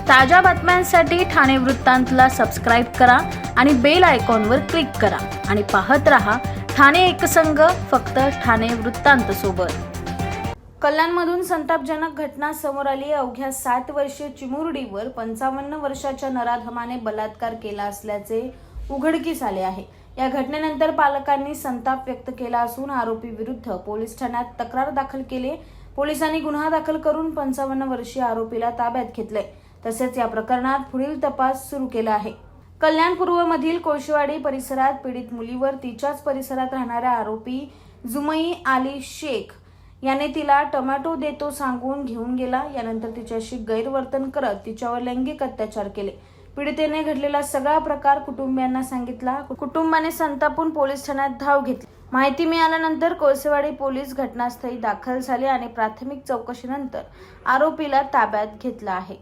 ताज्या बातम्यांसाठी ठाणे वृत्तांतला सबस्क्राईब करा आणि बेल आयकॉनवर क्लिक करा आणि पाहत रहा ठाणे एकसंघ, फक्त ठाणे वृत्तांत सोबत। कल्याणमधून संतापजनक घटना समोर आली। अवघ्या 7 वर्षीय चिमुरडीवर 55 वर्षाच्या नराधमाने बलात्कार केला असल्याचे उघडकीस आले आहे। या घटनेनंतर पालकांनी संताप व्यक्त केला असून आरोपी विरुद्ध पोलीस ठाण्यात तक्रार दाखल केली। पोलिसांनी गुन्हा दाखल करून 55 वर्षीय आरोपीला ताब्यात घेतले। तसेच या प्रकरणात पुढील तपास सुरू केला आहे। कल्याण पूर्वमधील कोळशीवाडी परिसरात पीडित मुलीवर तिच्याच परिसरात राहणारा आरोपी जुमई आली शेख याने तिला टोमॅटो देतो सांगून घेऊन गेला। यानंतर तिच्याशी गैरवर्तन करत तिच्यावर लैंगिक अत्याचार केले। पीडितेने घडलेला सगळा प्रकार कुटुंबियांना सांगितला। कुटुंबाने संतापून पोलीस ठाण्यात धाव घेतली। माहिती मिळाल्यानंतर कोळसेवाडी पोलीस घटनास्थळी दाखल झाले आणि प्राथमिक चौकशीनंतर आरोपीला ताब्यात घेतला आहे।